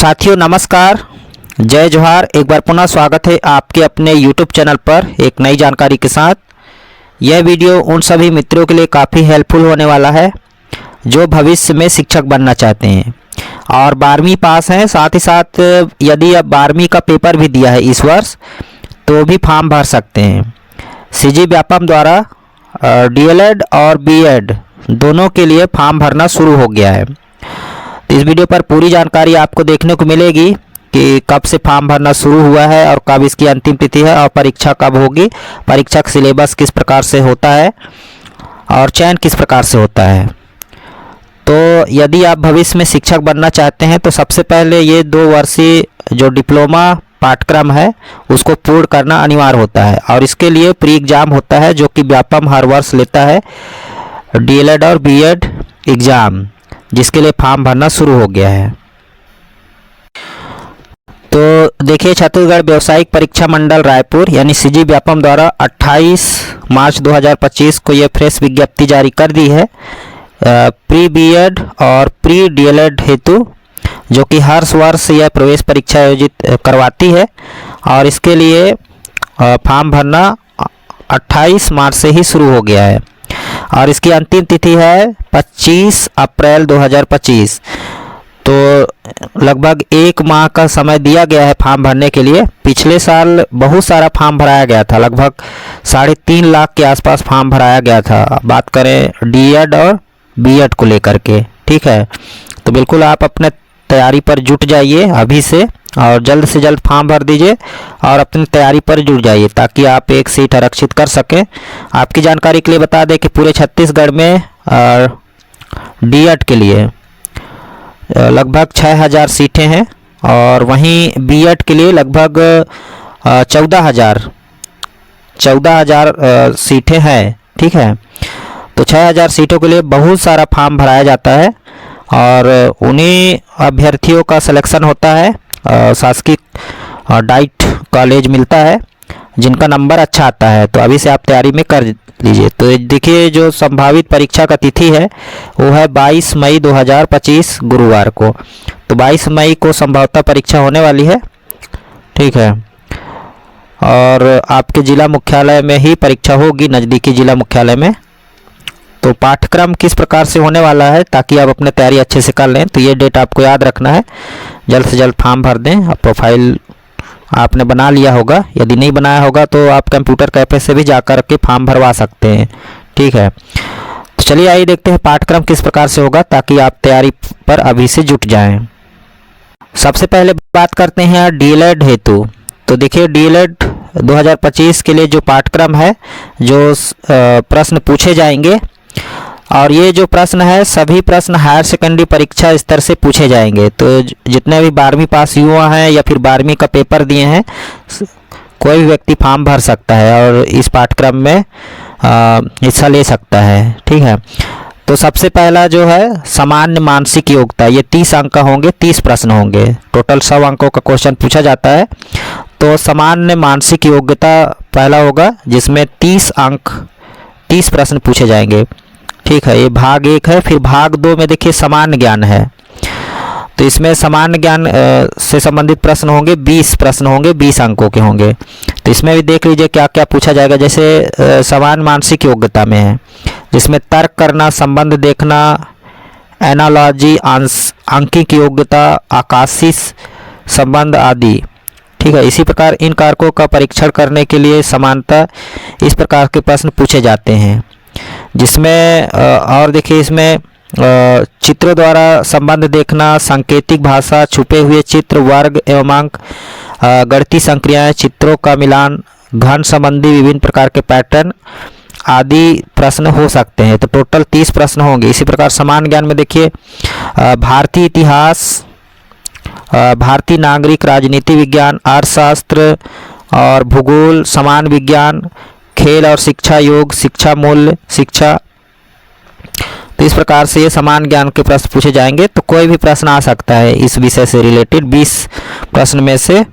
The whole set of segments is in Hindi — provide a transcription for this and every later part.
साथियों नमस्कार, जय जोहार। एक बार पुनः स्वागत है आपके अपने YouTube चैनल पर एक नई जानकारी के साथ। यह वीडियो उन सभी मित्रों के लिए काफ़ी हेल्पफुल होने वाला है जो भविष्य में शिक्षक बनना चाहते हैं और 12वीं पास हैं। साथ ही साथ यदि अब 12वीं का पेपर भी दिया है इस वर्ष तो भी फॉर्म भर सकते हैं। सीजी व्यापम द्वारा DLED और BEd दोनों के लिए फॉर्म भरना शुरू हो गया है। तो इस वीडियो पर पूरी जानकारी आपको देखने को मिलेगी कि कब से फॉर्म भरना शुरू हुआ है और कब इसकी अंतिम तिथि है और परीक्षा कब होगी, परीक्षा का सिलेबस किस प्रकार से होता है और चयन किस प्रकार से होता है। तो यदि आप भविष्य में शिक्षक बनना चाहते हैं तो सबसे पहले ये 2 वर्षीय जो डिप्लोमा पाठ्यक्रम है उसको पूर्ण करना अनिवार्य होता है और इसके लिए प्री एग्ज़ाम होता है जो कि व्यापम हर वर्ष लेता है, DLED और BEd एग्ज़ाम, जिसके लिए फॉर्म भरना शुरू हो गया है। तो देखिए, छत्तीसगढ़ व्यावसायिक परीक्षा मंडल रायपुर यानी सीजी व्यापम द्वारा 28 मार्च 2025 को यह फ्रेश विज्ञप्ति जारी कर दी है प्री BEd और प्री DLED हेतु, जो कि हर वर्ष यह प्रवेश परीक्षा आयोजित करवाती है और इसके लिए फॉर्म भरना 28 मार्च से ही शुरू हो गया है और इसकी अंतिम तिथि है 25 अप्रैल 2025। तो लगभग 1 माह का समय दिया गया है फॉर्म भरने के लिए। पिछले साल बहुत सारा फॉर्म भराया गया था, लगभग 3.5 लाख के आसपास फॉर्म भराया गया था। बात करें DED और BEd को लेकर के, ठीक है। तो बिल्कुल आप अपने तैयारी पर जुट जाइए अभी से और जल्द से जल्द फॉर्म भर दीजिए और अपनी तैयारी पर जुट जाइए ताकि आप एक सीट आरक्षित कर सकें। आपकी जानकारी के लिए बता दें कि पूरे छत्तीसगढ़ में DED के लिए लगभग 6000 सीटें हैं और वहीं BEd के लिए लगभग 14,000 सीटें हैं, ठीक है। तो 6000 सीटों के लिए बहुत सारा फॉर्म भराया जाता है और उन्हीं अभ्यर्थियों का सिलेक्शन होता है। शासकीय डाइट कॉलेज मिलता है जिनका नंबर अच्छा आता है। तो अभी से आप तैयारी में कर लीजिए। तो देखिए, जो संभावित परीक्षा का तिथि है वो है 22 मई 2025 गुरुवार को। तो 22 मई को संभवतः परीक्षा होने वाली है, ठीक है। और आपके जिला मुख्यालय में ही परीक्षा होगी, नज़दीकी जिला मुख्यालय में। तो पाठ्यक्रम किस प्रकार से होने वाला है ताकि आप अपने तैयारी अच्छे से कर लें, तो ये डेट आपको याद रखना है। जल्द से जल्द फॉर्म भर दें। अब प्रोफाइल आपने बना लिया होगा, यदि नहीं बनाया होगा तो आप कंप्यूटर कैफे से भी जाकर के फॉर्म भरवा सकते हैं, ठीक है। तो चलिए आइए देखते हैं पाठ्यक्रम किस प्रकार से होगा ताकि आप तैयारी पर अभी से जुट जाएं। सबसे पहले बात करते हैं DLED हेतु। तो देखिए, DLED 2025 के लिए जो पाठ्यक्रम है, जो प्रश्न पूछे जाएंगे और ये जो प्रश्न है सभी प्रश्न हायर सेकेंडरी परीक्षा स्तर से पूछे जाएंगे। तो जितने भी 12वीं पास युवा हैं या फिर 12वीं का पेपर दिए हैं, कोई भी व्यक्ति फॉर्म भर सकता है और इस पाठ्यक्रम में हिस्सा ले सकता है, ठीक है। तो सबसे पहला जो है सामान्य मानसिक योग्यता, ये 30 अंक का होंगे, 30 प्रश्न होंगे। टोटल 100 अंकों का क्वेश्चन पूछा जाता है। तो सामान्य मानसिक योग्यता पहला होगा जिसमें 30 अंक 30 प्रश्न पूछे जाएंगे, ठीक है। ये भाग 1 है। फिर भाग 2 में देखिए सामान्य ज्ञान है। तो इसमें सामान्य ज्ञान से संबंधित प्रश्न होंगे, 20 प्रश्न होंगे, 20 अंकों के होंगे। तो इसमें भी देख लीजिए क्या क्या पूछा जाएगा। जैसे सामान्य मानसिक योग्यता में है जिसमें तर्क करना, संबंध देखना, एनालॉजी, आंकिक योग्यता, आकाशीय संबंध आदि, ठीक है। इसी प्रकार इन कारकों का परीक्षण करने के लिए समानता इस प्रकार के प्रश्न पूछे जाते हैं। जिसमें और देखिए, इसमें चित्रों द्वारा संबंध देखना, सांकेतिक भाषा, छुपे हुए चित्र, वर्ग एवं अंक, गणितीय संक्रियाएं, चित्रों का मिलान, घन संबंधी विभिन्न प्रकार के पैटर्न आदि प्रश्न हो सकते हैं। तो टोटल 30 प्रश्न होंगे। इसी प्रकार सामान्य ज्ञान में देखिए भारतीय इतिहास, भारतीय नागरिक राजनीति विज्ञान, अर्थशास्त्र और भूगोल, समान विज्ञान, खेल और शिक्षा, योग, शिक्षा मूल्य, शिक्षा। तो इस प्रकार से ये समान ज्ञान के प्रश्न पूछे जाएंगे। तो कोई भी प्रश्न आ सकता है इस विषय से रिलेटेड। 20 प्रश्न में से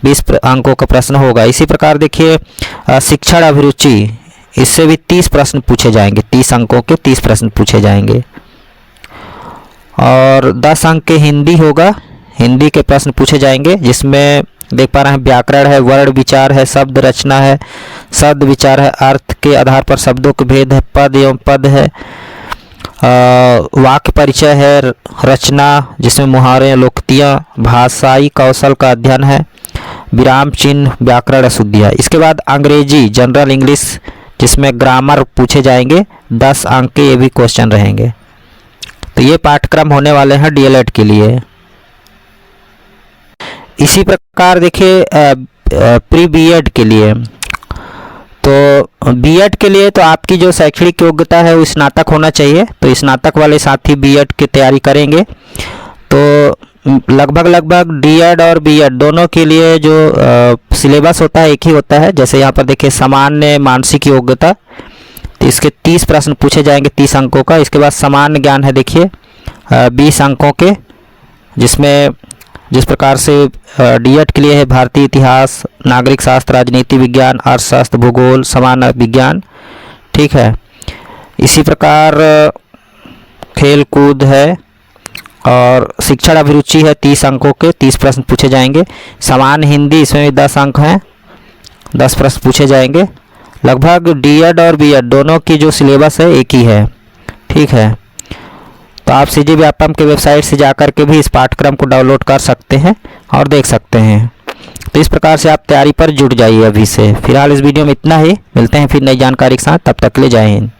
20 अंकों का प्रश्न होगा। इसी प्रकार देखिए शिक्षण अभिरुचि, इससे भी 30 प्रश्न पूछे जाएंगे, 30 अंकों के 30 प्रश्न पूछे जाएंगे। और 10 अंक के हिंदी होगा, हिंदी के प्रश्न पूछे जाएंगे, जिसमें देख पा रहे हैं व्याकरण है, वर्ण विचार है, शब्द रचना है, शब्द विचार है, अर्थ के आधार पर शब्दों के भेद है, पद एवं पद है, वाक्य परिचय है, रचना जिसमें मुहावरे लोकोक्तियाँ, भाषाई कौशल का अध्ययन है, विराम चिन्ह, व्याकरण अशुद्धियाँ। इसके बाद अंग्रेजी जनरल इंग्लिश जिसमें ग्रामर पूछे जाएंगे, 10 अंक के ये भी क्वेश्चन रहेंगे। तो ये पाठ्यक्रम होने वाले हैं डीएलएड के लिए। इसी प्रकार देखिए प्री बीएड के लिए, तो बीएड के लिए तो आपकी जो शैक्षणिक योग्यता है वो स्नातक होना चाहिए। तो स्नातक वाले साथी बीएड की तैयारी करेंगे तो लगभग डीएड और बीएड दोनों के लिए जो सिलेबस होता है एक ही होता है। जैसे यहाँ पर देखिए सामान्य मानसिक योग्यता, तो इसके 30 प्रश्न पूछे जाएंगे 30 अंकों का। इसके बाद सामान्य ज्ञान है देखिए 20 अंकों के, जिसमें जिस प्रकार से डीएड के लिए है भारतीय इतिहास, नागरिक शास्त्र, राजनीति विज्ञान, अर्थशास्त्र, भूगोल, सामान्य विज्ञान, ठीक है। इसी प्रकार खेल कूद है और शिक्षण अभिरुचि है 30 अंकों के 30 प्रश्न पूछे जाएंगे। सामान्य हिंदी इसमें भी 10 अंक हैं, 10 प्रश्न पूछे जाएंगे। लगभग डीएड और बीएड दोनों की जो सिलेबस है एक ही है, ठीक है। तो आप सीजी व्यापम के वेबसाइट से जाकर के भी इस पाठ्यक्रम को डाउनलोड कर सकते हैं और देख सकते हैं। तो इस प्रकार से आप तैयारी पर जुट जाइए अभी से। फिलहाल इस वीडियो में इतना ही, मिलते हैं फिर नई जानकारी के साथ, तब तक के लिए जय हिंद।